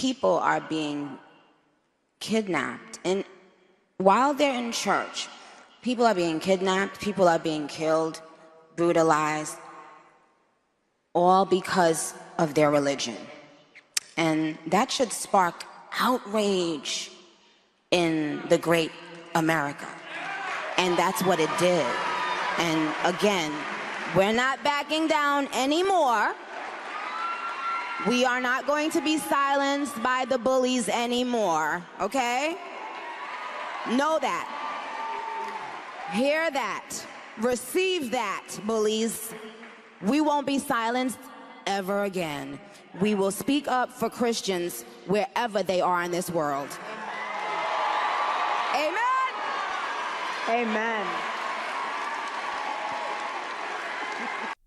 people are being kidnapped. And while they're in church, people are being kidnapped, people are being killed, brutalized, all because of their religion. And that should spark outrage in the great America. And that's what it did. And again, we're not backing down anymore. We are not going to be silenced by the bullies anymore, okay? Know that. Hear that. Receive that, bullies. We won't be silenced ever again. We will speak up for Christians wherever they are in this world. Amen. Amen.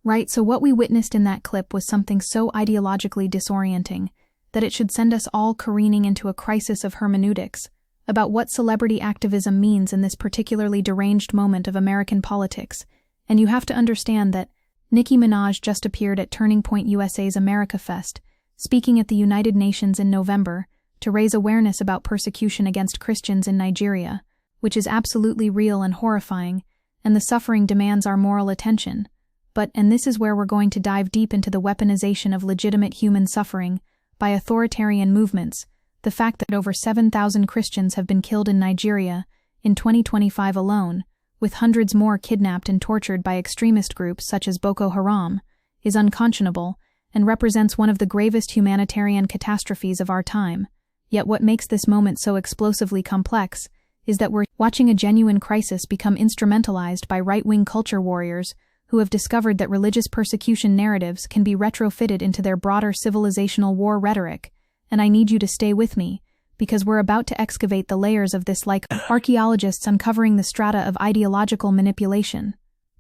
Right, so what we witnessed in that clip was something so ideologically disorienting that it should send us all careening into a crisis of hermeneutics about what celebrity activism means in this particularly deranged moment of American politics. And you have to understand that Nicki Minaj just appeared at Turning Point USA's America Fest, speaking at the United Nations in November to raise awareness about persecution against Christians in Nigeria, which is absolutely real and horrifying, and the suffering demands our moral attention. But, and this is where we're going to dive deep into the weaponization of legitimate human suffering by authoritarian movements, the fact that over 7,000 Christians have been killed in Nigeria in 2025 alone, with hundreds more kidnapped and tortured by extremist groups such as Boko Haram, is unconscionable and represents one of the gravest humanitarian catastrophes of our time. Yet what makes this moment so explosively complex is that we're watching a genuine crisis become instrumentalized by right-wing culture warriors who have discovered that religious persecution narratives can be retrofitted into their broader civilizational war rhetoric. And I need you to stay with me, because we're about to excavate the layers of this like archaeologists uncovering the strata of ideological manipulation.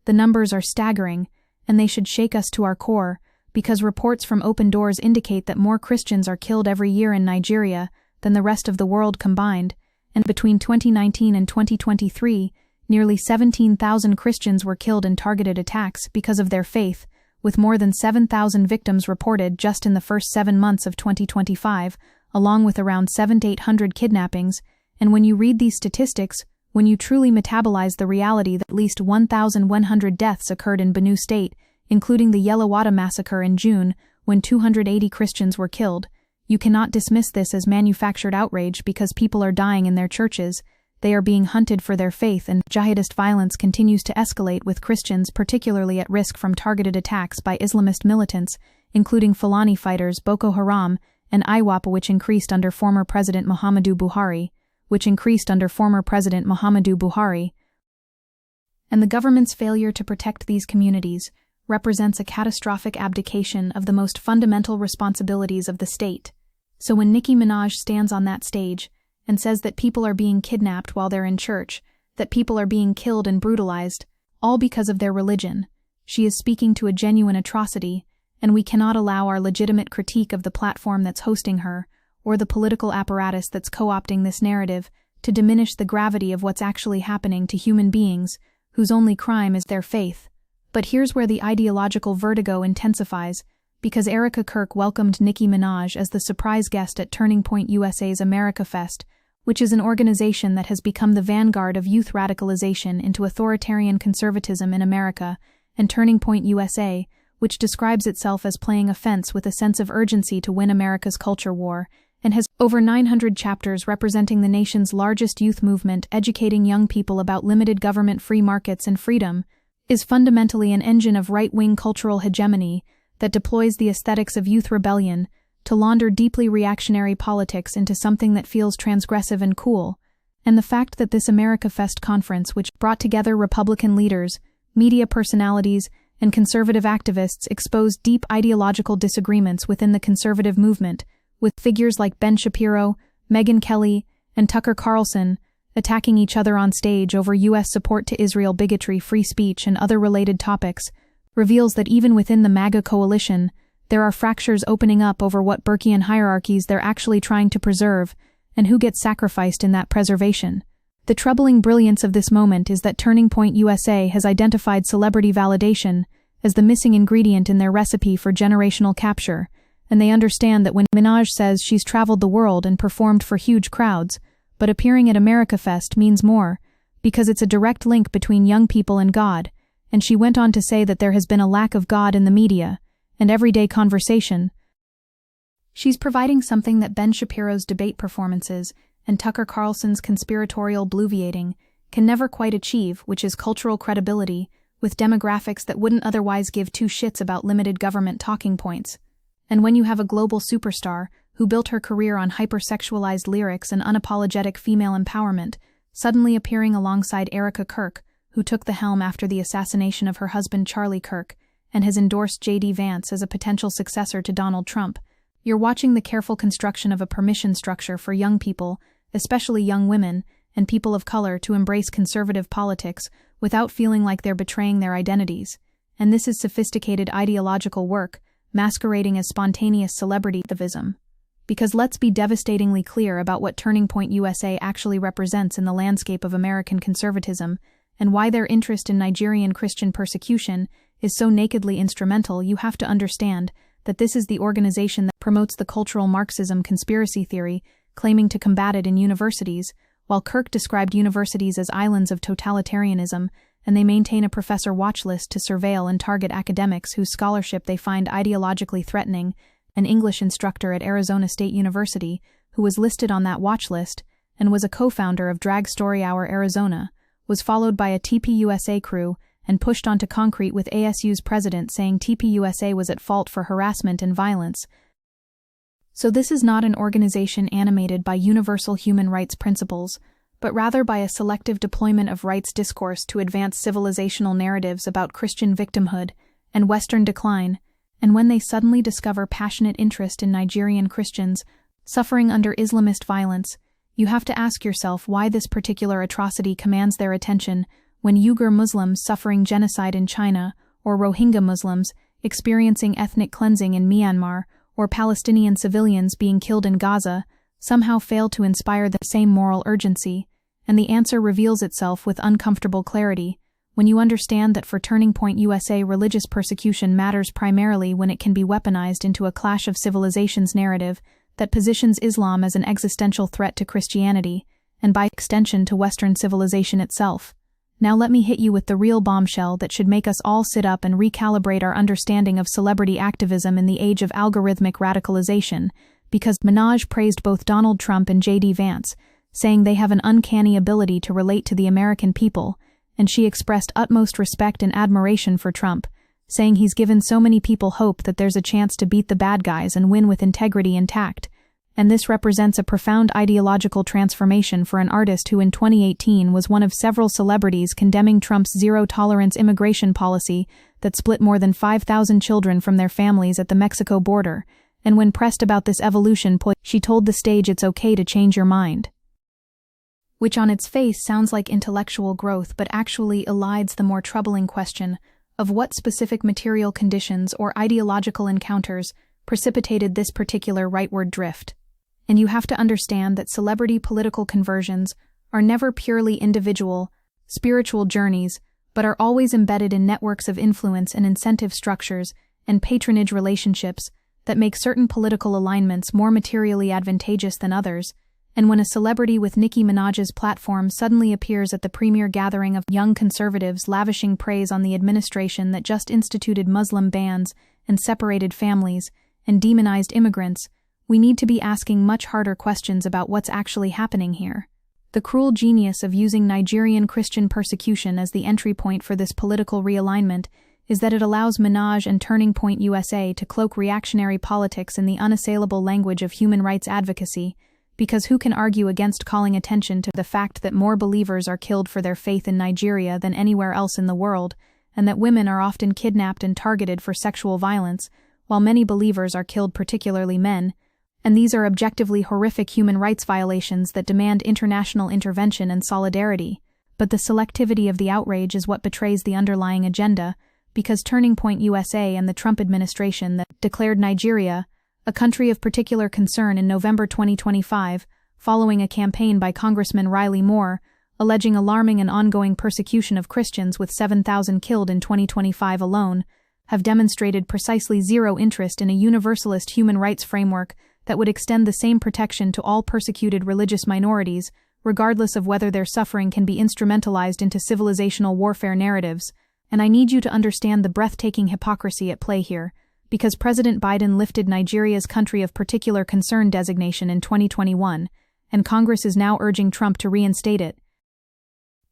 The numbers are staggering, and they should shake us to our core, because reports from Open Doors indicate that more Christians are killed every year in Nigeria than the rest of the world combined, and between 2019 and 2023, nearly 17,000 Christians were killed in targeted attacks because of their faith, with more than 7,000 victims reported just in the first 7 months of 2025, along with around 700 to 800 kidnappings. And when you read these statistics, when you truly metabolize the reality that at least 1,100 deaths occurred in Benue State, including the Yelawada massacre in June, when 280 Christians were killed, you cannot dismiss this as manufactured outrage because people are dying in their churches. They are being hunted for their faith, and jihadist violence continues to escalate, with Christians particularly at risk from targeted attacks by Islamist militants, including Fulani fighters, Boko Haram, and IWAP, which increased under former President Muhammadu Buhari. And the government's failure to protect these communities represents a catastrophic abdication of the most fundamental responsibilities of the state. So when Nicki Minaj stands on that stage and says that people are being kidnapped while they're in church, that people are being killed and brutalized, all because of their religion, she is speaking to a genuine atrocity, and we cannot allow our legitimate critique of the platform that's hosting her, or the political apparatus that's co-opting this narrative, to diminish the gravity of what's actually happening to human beings whose only crime is their faith. But here's where the ideological vertigo intensifies, because Erica Kirk welcomed Nicki Minaj as the surprise guest at Turning Point USA's America Fest, which is an organization that has become the vanguard of youth radicalization into authoritarian conservatism in America, and Turning Point USA, which describes itself as playing offense with a sense of urgency to win America's culture war, and has over 900 chapters representing the nation's largest youth movement educating young people about limited government, free markets, and freedom, is fundamentally an engine of right-wing cultural hegemony that deploys the aesthetics of youth rebellion to launder deeply reactionary politics into something that feels transgressive and cool. And the fact that this America Fest conference, which brought together Republican leaders, media personalities, and conservative activists, exposed deep ideological disagreements within the conservative movement, with figures like Ben Shapiro, Megyn Kelly, and Tucker Carlson attacking each other on stage over U.S. support to Israel, bigotry, free speech, and other related topics, reveals that even within the MAGA coalition, there are fractures opening up over what Burkean hierarchies they're actually trying to preserve, and who gets sacrificed in that preservation. The troubling brilliance of this moment is that Turning Point USA has identified celebrity validation as the missing ingredient in their recipe for generational capture, and they understand that when Minaj says she's traveled the world and performed for huge crowds, but appearing at America Fest means more, because it's a direct link between young people and God, and she went on to say that there has been a lack of God in the media and everyday conversation. She's providing something that Ben Shapiro's debate performances and Tucker Carlson's conspiratorial bloviating can never quite achieve, which is cultural credibility with demographics that wouldn't otherwise give two shits about limited government talking points. And when you have a global superstar who built her career on hypersexualized lyrics and unapologetic female empowerment, suddenly appearing alongside Erica Kirk, who took the helm after the assassination of her husband Charlie Kirk, and has endorsed J.D. Vance as a potential successor to Donald Trump, you're watching the careful construction of a permission structure for young people, especially young women, and people of color to embrace conservative politics without feeling like they're betraying their identities. And this is sophisticated ideological work, masquerading as spontaneous celebrity activism. Because let's be devastatingly clear about what Turning Point USA actually represents in the landscape of American conservatism, and why their interest in Nigerian Christian persecution is so nakedly instrumental. You have to understand that this is the organization that promotes the cultural Marxism conspiracy theory, claiming to combat it in universities, while Kirk described universities as islands of totalitarianism, and they maintain a professor watch list to surveil and target academics whose scholarship they find ideologically threatening. An English instructor at Arizona State University, who was listed on that watch list and was a co-founder of Drag Story Hour Arizona, was followed by a TPUSA crew and pushed onto concrete with ASU's president saying TPUSA was at fault for harassment and violence. So this is not an organization animated by universal human rights principles, but rather by a selective deployment of rights discourse to advance civilizational narratives about Christian victimhood and Western decline. And when they suddenly discover passionate interest in Nigerian Christians suffering under Islamist violence, you have to ask yourself why this particular atrocity commands their attention when Uyghur Muslims suffering genocide in China, or Rohingya Muslims experiencing ethnic cleansing in Myanmar, or Palestinian civilians being killed in Gaza, somehow fail to inspire the same moral urgency. And the answer reveals itself with uncomfortable clarity when you understand that for Turning Point USA, religious persecution matters primarily when it can be weaponized into a clash of civilizations narrative that positions Islam as an existential threat to Christianity, and by extension to Western civilization itself. Now let me hit you with the real bombshell that should make us all sit up and recalibrate our understanding of celebrity activism in the age of algorithmic radicalization, because Minaj praised both Donald Trump and J.D. Vance, saying they have an uncanny ability to relate to the American people, and she expressed utmost respect and admiration for Trump, saying he's given so many people hope that there's a chance to beat the bad guys and win with integrity and tact. And this represents a profound ideological transformation for an artist who in 2018 was one of several celebrities condemning Trump's zero-tolerance immigration policy that split more than 5,000 children from their families at the Mexico border, and when pressed about this evolution, she told the stage it's okay to change your mind. Which on its face sounds like intellectual growth but actually elides the more troubling question of what specific material conditions or ideological encounters precipitated this particular rightward drift. And you have to understand that celebrity political conversions are never purely individual, spiritual journeys, but are always embedded in networks of influence and incentive structures and patronage relationships that make certain political alignments more materially advantageous than others. And when a celebrity with Nicki Minaj's platform suddenly appears at the premier gathering of young conservatives lavishing praise on the administration that just instituted Muslim bans and separated families and demonized immigrants, we need to be asking much harder questions about what's actually happening here. The cruel genius of using Nigerian Christian persecution as the entry point for this political realignment is that it allows Minaj and Turning Point USA to cloak reactionary politics in the unassailable language of human rights advocacy, because who can argue against calling attention to the fact that more believers are killed for their faith in Nigeria than anywhere else in the world, and that women are often kidnapped and targeted for sexual violence, while many believers are killed, particularly men, and these are objectively horrific human rights violations that demand international intervention and solidarity. But the selectivity of the outrage is what betrays the underlying agenda, because Turning Point USA and the Trump administration that declared Nigeria a country of particular concern in November 2025, following a campaign by Congressman Riley Moore, alleging alarming and ongoing persecution of Christians with 7,000 killed in 2025 alone, have demonstrated precisely zero interest in a universalist human rights framework that would extend the same protection to all persecuted religious minorities, regardless of whether their suffering can be instrumentalized into civilizational warfare narratives. And I need you to understand the breathtaking hypocrisy at play here, because President Biden lifted Nigeria's country of particular concern designation in 2021, and Congress is now urging Trump to reinstate it.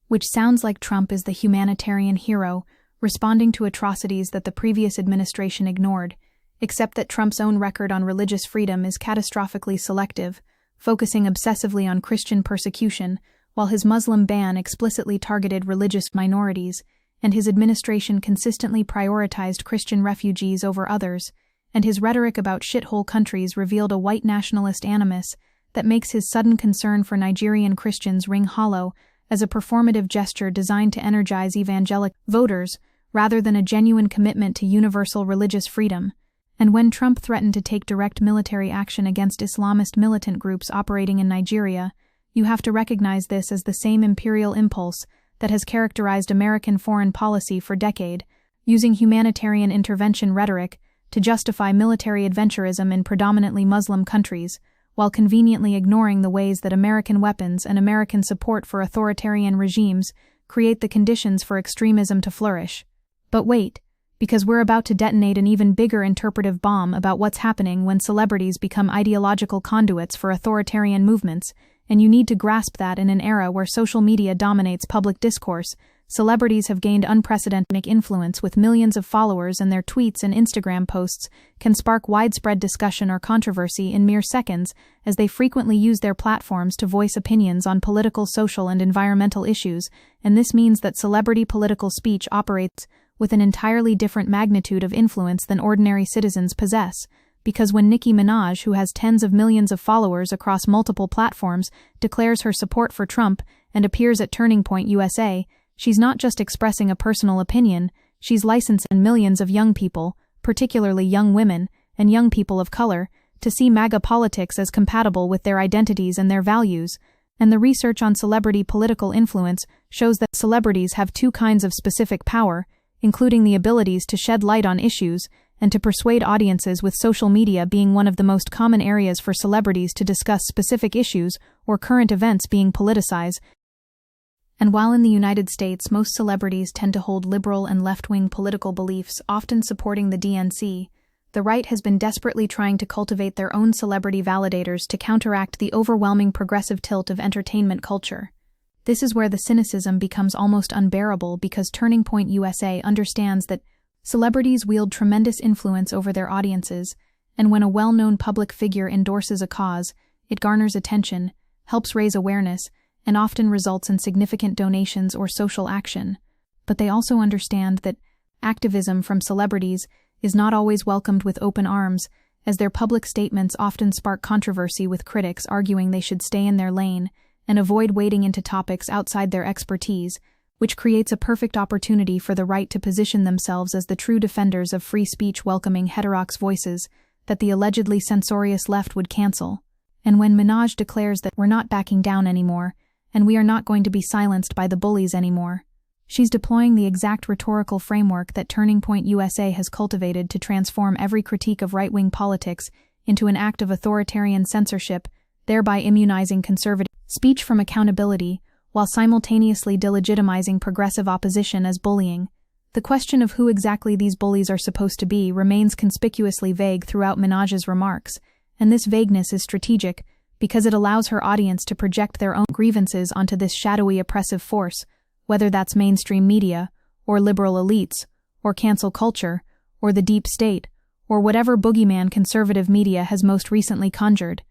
Which sounds like Trump is the humanitarian hero, responding to atrocities that the previous administration ignored, except that Trump's own record on religious freedom is catastrophically selective, focusing obsessively on Christian persecution, while his Muslim ban explicitly targeted religious minorities, and his administration consistently prioritized Christian refugees over others, and his rhetoric about shithole countries revealed a white nationalist animus that makes his sudden concern for Nigerian Christians ring hollow as a performative gesture designed to energize evangelical voters rather than a genuine commitment to universal religious freedom. And when Trump threatened to take direct military action against Islamist militant groups operating in Nigeria, you have to recognize this as the same imperial impulse that has characterized American foreign policy for decades, using humanitarian intervention rhetoric to justify military adventurism in predominantly Muslim countries, while conveniently ignoring the ways that American weapons and American support for authoritarian regimes create the conditions for extremism to flourish. But wait, because we're about to detonate an even bigger interpretive bomb about what's happening when celebrities become ideological conduits for authoritarian movements, and you need to grasp that in an era where social media dominates public discourse, celebrities have gained unprecedented influence with millions of followers, and their tweets and Instagram posts can spark widespread discussion or controversy in mere seconds, as they frequently use their platforms to voice opinions on political, social, and environmental issues, and this means that celebrity political speech operates with an entirely different magnitude of influence than ordinary citizens possess. Because when Nicki Minaj, who has tens of millions of followers across multiple platforms, declares her support for Trump and appears at Turning Point USA, she's not just expressing a personal opinion, she's licensing millions of young people, particularly young women and young people of color, to see MAGA politics as compatible with their identities and their values. And the research on celebrity political influence shows that celebrities have two kinds of specific power, including the abilities to shed light on issues and to persuade audiences, with social media being one of the most common areas for celebrities to discuss specific issues or current events being politicized. And while in the United States most celebrities tend to hold liberal and left-wing political beliefs, often supporting the DNC, the right has been desperately trying to cultivate their own celebrity validators to counteract the overwhelming progressive tilt of entertainment culture. This is where the cynicism becomes almost unbearable, because Turning Point USA understands that celebrities wield tremendous influence over their audiences, and when a well-known public figure endorses a cause, it garners attention, helps raise awareness, and often results in significant donations or social action. But they also understand that activism from celebrities is not always welcomed with open arms, as their public statements often spark controversy, with critics arguing they should stay in their lane and avoid wading into topics outside their expertise, which creates a perfect opportunity for the right to position themselves as the true defenders of free speech, welcoming heterodox voices that the allegedly censorious left would cancel. And when Minaj declares that we're not backing down anymore, and we are not going to be silenced by the bullies anymore, she's deploying the exact rhetorical framework that Turning Point USA has cultivated to transform every critique of right-wing politics into an act of authoritarian censorship, thereby immunizing conservative speech from accountability, while simultaneously delegitimizing progressive opposition as bullying. The question of who exactly these bullies are supposed to be remains conspicuously vague throughout Minaj's remarks, and this vagueness is strategic because it allows her audience to project their own grievances onto this shadowy oppressive force, whether that's mainstream media, or liberal elites, or cancel culture, or the deep state, or whatever boogeyman conservative media has most recently conjured.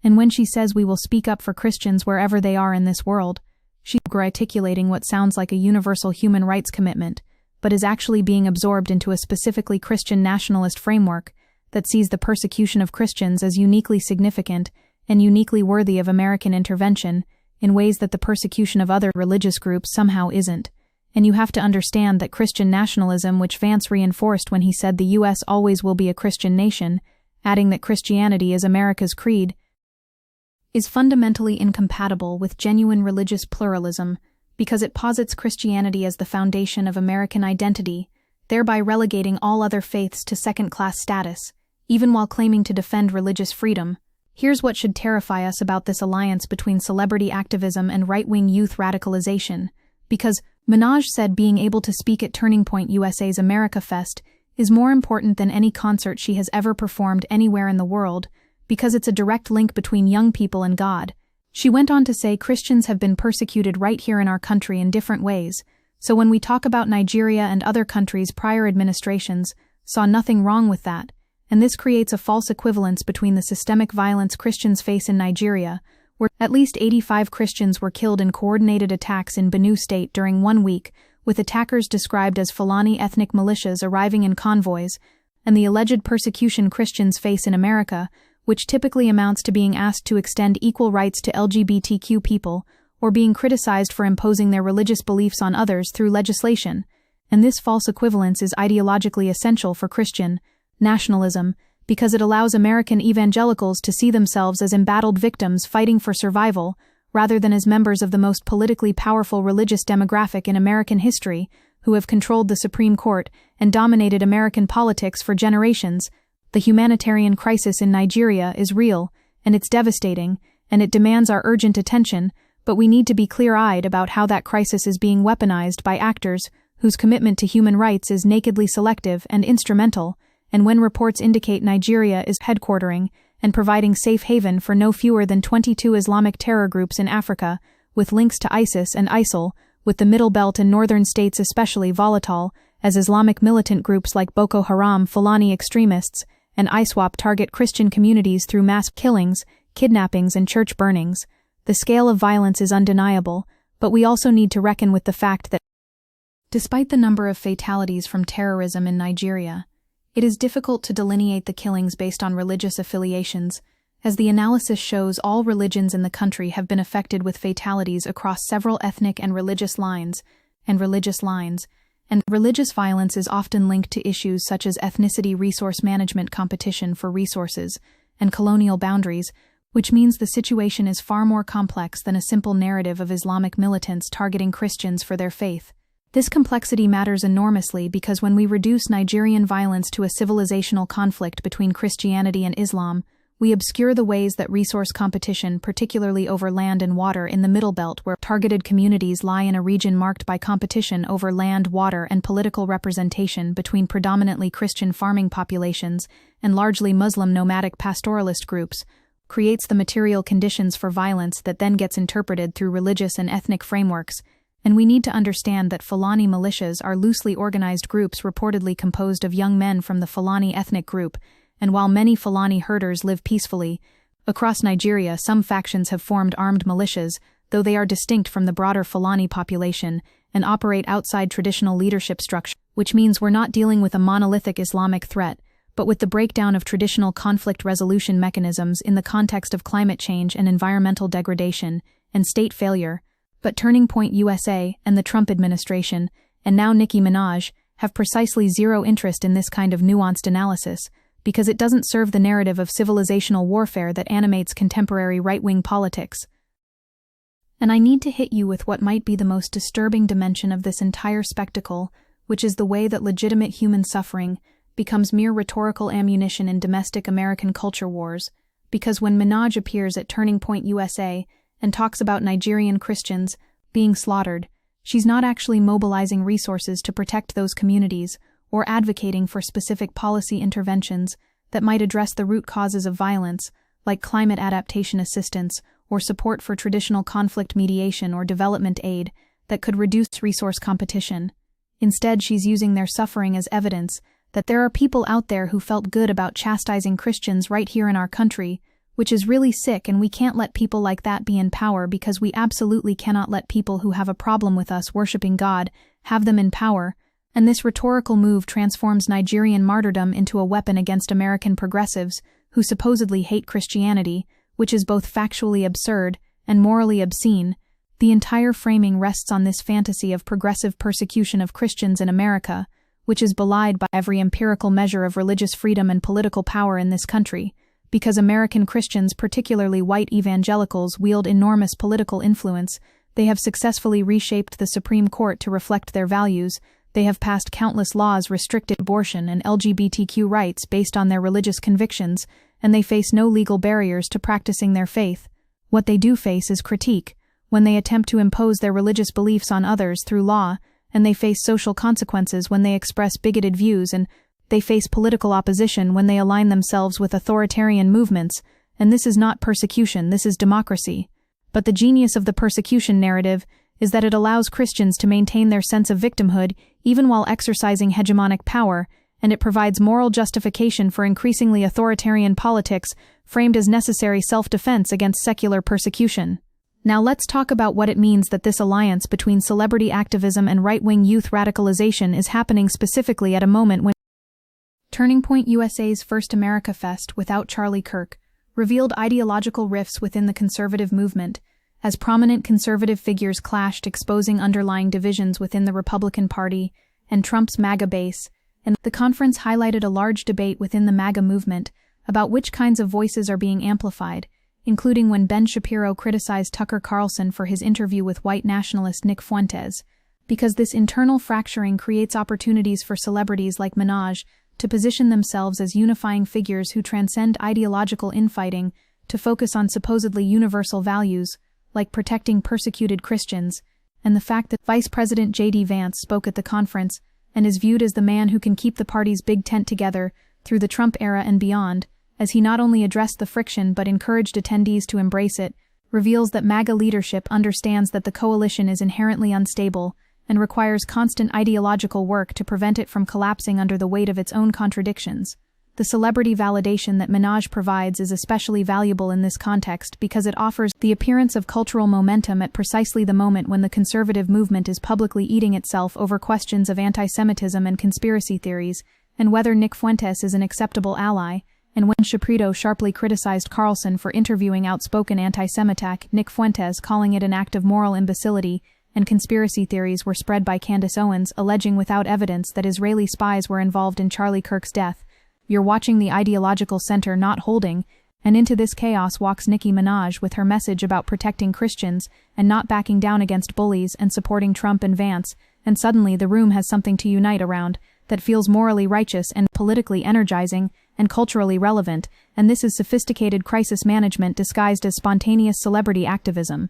And when she says we will speak up for Christians wherever they are in this world, she's articulating what sounds like a universal human rights commitment, but is actually being absorbed into a specifically Christian nationalist framework that sees the persecution of Christians as uniquely significant and uniquely worthy of American intervention in ways that the persecution of other religious groups somehow isn't. And you have to understand that Christian nationalism, which Vance reinforced when he said the U.S. always will be a Christian nation, adding that Christianity is America's creed, is fundamentally incompatible with genuine religious pluralism because it posits Christianity as the foundation of American identity, thereby relegating all other faiths to second-class status, even while claiming to defend religious freedom. Here's what should terrify us about this alliance between celebrity activism and right-wing youth radicalization. Because Minaj said being able to speak at Turning Point USA's America Fest is more important than any concert she has ever performed anywhere in the world, because it's a direct link between young people and God. She went on to say Christians have been persecuted right here in our country in different ways, so when we talk about Nigeria and other countries, prior administrations saw nothing wrong with that, and this creates a false equivalence between the systemic violence Christians face in Nigeria, where at least 85 Christians were killed in coordinated attacks in Benue State during 1 week, with attackers described as Fulani ethnic militias arriving in convoys, and the alleged persecution Christians face in America, which typically amounts to being asked to extend equal rights to LGBTQ people, or being criticized for imposing their religious beliefs on others through legislation. And this false equivalence is ideologically essential for Christian nationalism, because it allows American evangelicals to see themselves as embattled victims fighting for survival, rather than as members of the most politically powerful religious demographic in American history, who have controlled the Supreme Court and dominated American politics for generations. The humanitarian crisis in Nigeria is real, and it's devastating, and it demands our urgent attention, but we need to be clear-eyed about how that crisis is being weaponized by actors whose commitment to human rights is nakedly selective and instrumental, and when reports indicate Nigeria is headquartering and providing safe haven for no fewer than 22 Islamic terror groups in Africa, with links to ISIS and ISIL, with the Middle Belt and northern states especially volatile, as Islamic militant groups like Boko Haram, Fulani extremists, and ISWAP target Christian communities through mass killings, kidnappings, and church burnings. The scale of violence is undeniable, but we also need to reckon with the fact that, despite the number of fatalities from terrorism in Nigeria, it is difficult to delineate the killings based on religious affiliations, as the analysis shows all religions in the country have been affected with fatalities across several ethnic and religious lines, and religious violence is often linked to issues such as ethnicity, resource management, competition for resources, and colonial boundaries, which means the situation is far more complex than a simple narrative of Islamic militants targeting Christians for their faith. This complexity matters enormously because when we reduce Nigerian violence to a civilizational conflict between Christianity and Islam, we obscure the ways that resource competition, particularly over land and water in the Middle Belt, where targeted communities lie in a region marked by competition over land, water, and political representation between predominantly Christian farming populations and largely Muslim nomadic pastoralist groups, creates the material conditions for violence that then gets interpreted through religious and ethnic frameworks. And we need to understand that Fulani militias are loosely organized groups reportedly composed of young men from the Fulani ethnic group, and while many Fulani herders live peacefully across Nigeria, some factions have formed armed militias, though they are distinct from the broader Fulani population and operate outside traditional leadership structure, which means we're not dealing with a monolithic Islamic threat, but with the breakdown of traditional conflict resolution mechanisms in the context of climate change and environmental degradation and state failure. But Turning Point USA and the Trump administration, and now Nicki Minaj, have precisely zero interest in this kind of nuanced analysis, because it doesn't serve the narrative of civilizational warfare that animates contemporary right-wing politics. And I need to hit you with what might be the most disturbing dimension of this entire spectacle, which is the way that legitimate human suffering becomes mere rhetorical ammunition in domestic American culture wars, because when Minaj appears at Turning Point USA and talks about Nigerian Christians being slaughtered, she's not actually mobilizing resources to protect those communities or advocating for specific policy interventions that might address the root causes of violence, like climate adaptation assistance or support for traditional conflict mediation or development aid that could reduce resource competition. Instead, she's using their suffering as evidence that there are people out there who felt good about chastising Christians right here in our country, which is really sick, and we can't let people like that be in power, because we absolutely cannot let people who have a problem with us worshiping God have them in power. And this rhetorical move transforms Nigerian martyrdom into a weapon against American progressives who supposedly hate Christianity, which is both factually absurd and morally obscene. The entire framing rests on this fantasy of progressive persecution of Christians in America, which is belied by every empirical measure of religious freedom and political power in this country, because American Christians, particularly white evangelicals, wield enormous political influence. They have successfully reshaped the Supreme Court to reflect their values. They have passed countless laws restricting abortion and LGBTQ rights based on their religious convictions, and they face no legal barriers to practicing their faith. What they do face is critique, when they attempt to impose their religious beliefs on others through law, and they face social consequences when they express bigoted views, and they face political opposition when they align themselves with authoritarian movements, and this is not persecution, this is democracy. But the genius of the persecution narrative is that it allows Christians to maintain their sense of victimhood even while exercising hegemonic power, and it provides moral justification for increasingly authoritarian politics framed as necessary self-defense against secular persecution. Now let's talk about what it means that this alliance between celebrity activism and right-wing youth radicalization is happening specifically at a moment when Turning Point USA's first America Fest without Charlie Kirk revealed ideological rifts within the conservative movement, as prominent conservative figures clashed, exposing underlying divisions within the Republican Party and Trump's MAGA base, and the conference highlighted a large debate within the MAGA movement about which kinds of voices are being amplified, including when Ben Shapiro criticized Tucker Carlson for his interview with white nationalist Nick Fuentes, because this internal fracturing creates opportunities for celebrities like Minaj to position themselves as unifying figures who transcend ideological infighting to focus on supposedly universal values, like protecting persecuted Christians, and the fact that Vice President J.D. Vance spoke at the conference and is viewed as the man who can keep the party's big tent together through the Trump era and beyond, as he not only addressed the friction but encouraged attendees to embrace it, reveals that MAGA leadership understands that the coalition is inherently unstable and requires constant ideological work to prevent it from collapsing under the weight of its own contradictions. The celebrity validation that Minaj provides is especially valuable in this context because it offers the appearance of cultural momentum at precisely the moment when the conservative movement is publicly eating itself over questions of anti-Semitism and conspiracy theories, and whether Nick Fuentes is an acceptable ally, and when Shapiro sharply criticized Carlson for interviewing outspoken anti-Semitic Nick Fuentes, calling it an act of moral imbecility, and conspiracy theories were spread by Candace Owens, alleging without evidence that Israeli spies were involved in Charlie Kirk's death. You're watching the ideological center not holding, and into this chaos walks Nicki Minaj with her message about protecting Christians and not backing down against bullies and supporting Trump and Vance, and suddenly the room has something to unite around that feels morally righteous and politically energizing and culturally relevant, and this is sophisticated crisis management disguised as spontaneous celebrity activism.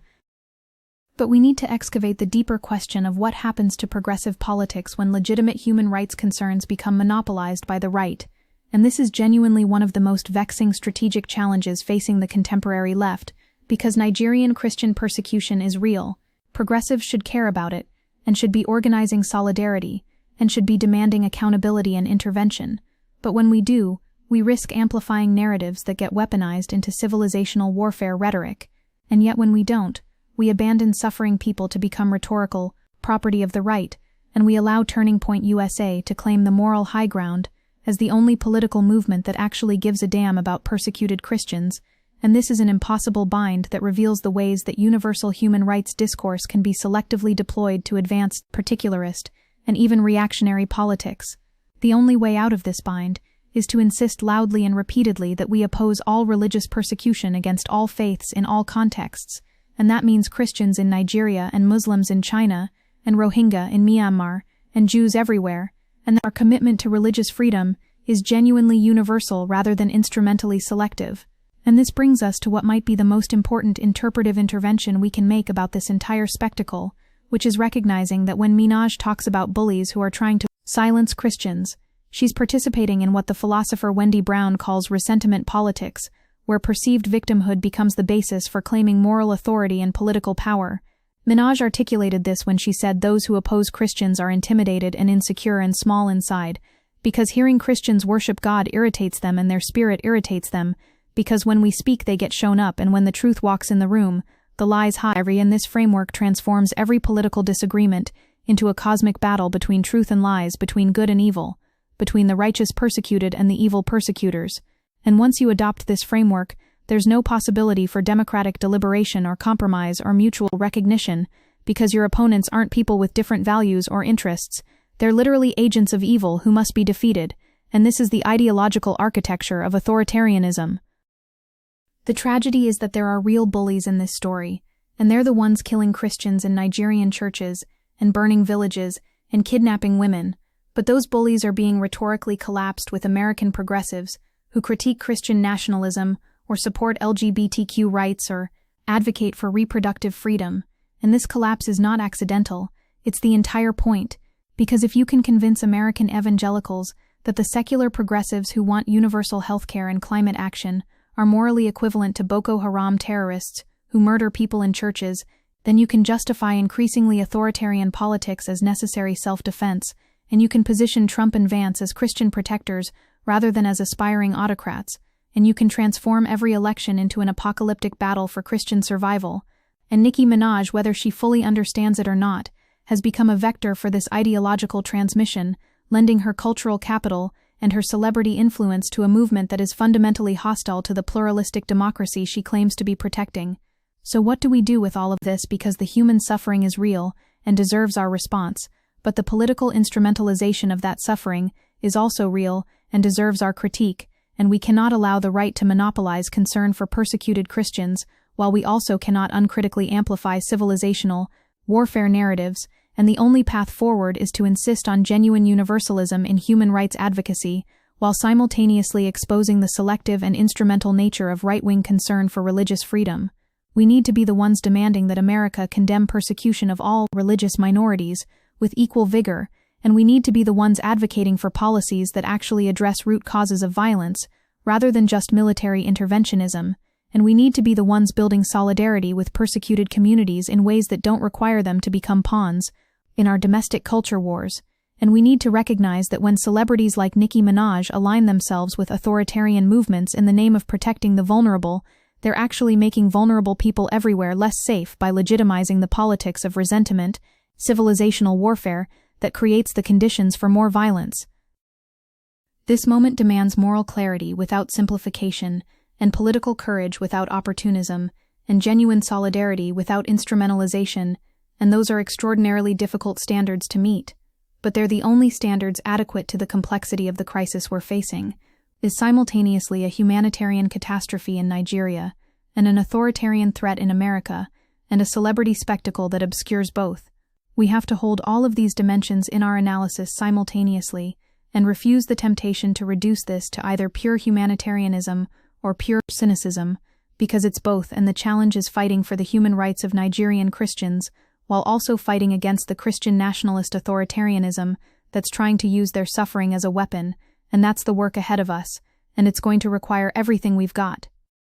But we need to excavate the deeper question of what happens to progressive politics when legitimate human rights concerns become monopolized by the right. And this is genuinely one of the most vexing strategic challenges facing the contemporary left, because Nigerian Christian persecution is real. Progressives should care about it, and should be organizing solidarity, and should be demanding accountability and intervention. But when we do, we risk amplifying narratives that get weaponized into civilizational warfare rhetoric. And yet when we don't, we abandon suffering people to become rhetorical property of the right, and we allow Turning Point USA to claim the moral high ground as the only political movement that actually gives a damn about persecuted Christians, and this is an impossible bind that reveals the ways that universal human rights discourse can be selectively deployed to advance particularist and even reactionary politics. The only way out of this bind is to insist loudly and repeatedly that we oppose all religious persecution against all faiths in all contexts, and that means Christians in Nigeria and Muslims in China, and Rohingya in Myanmar, and Jews everywhere, and that our commitment to religious freedom is genuinely universal rather than instrumentally selective. And this brings us to what might be the most important interpretive intervention we can make about this entire spectacle, which is recognizing that when Minaj talks about bullies who are trying to silence Christians, she's participating in what the philosopher Wendy Brown calls ressentiment politics, where perceived victimhood becomes the basis for claiming moral authority and political power. Minaj articulated this when she said those who oppose Christians are intimidated and insecure and small inside, because hearing Christians worship God irritates them and their spirit irritates them, because when we speak they get shown up, and when the truth walks in the room, the lies hide. And this framework transforms every political disagreement into a cosmic battle between truth and lies, between good and evil, between the righteous persecuted and the evil persecutors. And once you adopt this framework, there's no possibility for democratic deliberation or compromise or mutual recognition, because your opponents aren't people with different values or interests. They're literally agents of evil who must be defeated, and this is the ideological architecture of authoritarianism. The tragedy is that there are real bullies in this story, and they're the ones killing Christians in Nigerian churches and burning villages and kidnapping women, but those bullies are being rhetorically collapsed with American progressives who critique Christian nationalism or support LGBTQ rights or advocate for reproductive freedom, and this collapse is not accidental, it's the entire point, because if you can convince American evangelicals that the secular progressives who want universal healthcare and climate action are morally equivalent to Boko Haram terrorists who murder people in churches, then you can justify increasingly authoritarian politics as necessary self-defense, and you can position Trump and Vance as Christian protectors rather than as aspiring autocrats, and you can transform every election into an apocalyptic battle for Christian survival. And Nicki Minaj, whether she fully understands it or not, has become a vector for this ideological transmission, lending her cultural capital and her celebrity influence to a movement that is fundamentally hostile to the pluralistic democracy she claims to be protecting. So what do we do with all of this? Because the human suffering is real and deserves our response, but the political instrumentalization of that suffering is also real and deserves our critique, and we cannot allow the right to monopolize concern for persecuted Christians, while we also cannot uncritically amplify civilizational warfare narratives, and the only path forward is to insist on genuine universalism in human rights advocacy, while simultaneously exposing the selective and instrumental nature of right-wing concern for religious freedom. We need to be the ones demanding that America condemn persecution of all religious minorities with equal vigor, and we need to be the ones advocating for policies that actually address root causes of violence, rather than just military interventionism, and we need to be the ones building solidarity with persecuted communities in ways that don't require them to become pawns in our domestic culture wars, and we need to recognize that when celebrities like Nicki Minaj align themselves with authoritarian movements in the name of protecting the vulnerable, they're actually making vulnerable people everywhere less safe by legitimizing the politics of resentment, civilizational warfare, that creates the conditions for more violence. This moment demands moral clarity without simplification, and political courage without opportunism, and genuine solidarity without instrumentalization, and those are extraordinarily difficult standards to meet. But they're the only standards adequate to the complexity of the crisis we're facing, is simultaneously a humanitarian catastrophe in Nigeria, and an authoritarian threat in America, and a celebrity spectacle that obscures both. We have to hold all of these dimensions in our analysis simultaneously, and refuse the temptation to reduce this to either pure humanitarianism or pure cynicism, because it's both, and the challenge is fighting for the human rights of Nigerian Christians, while also fighting against the Christian nationalist authoritarianism that's trying to use their suffering as a weapon, and that's the work ahead of us, and it's going to require everything we've got.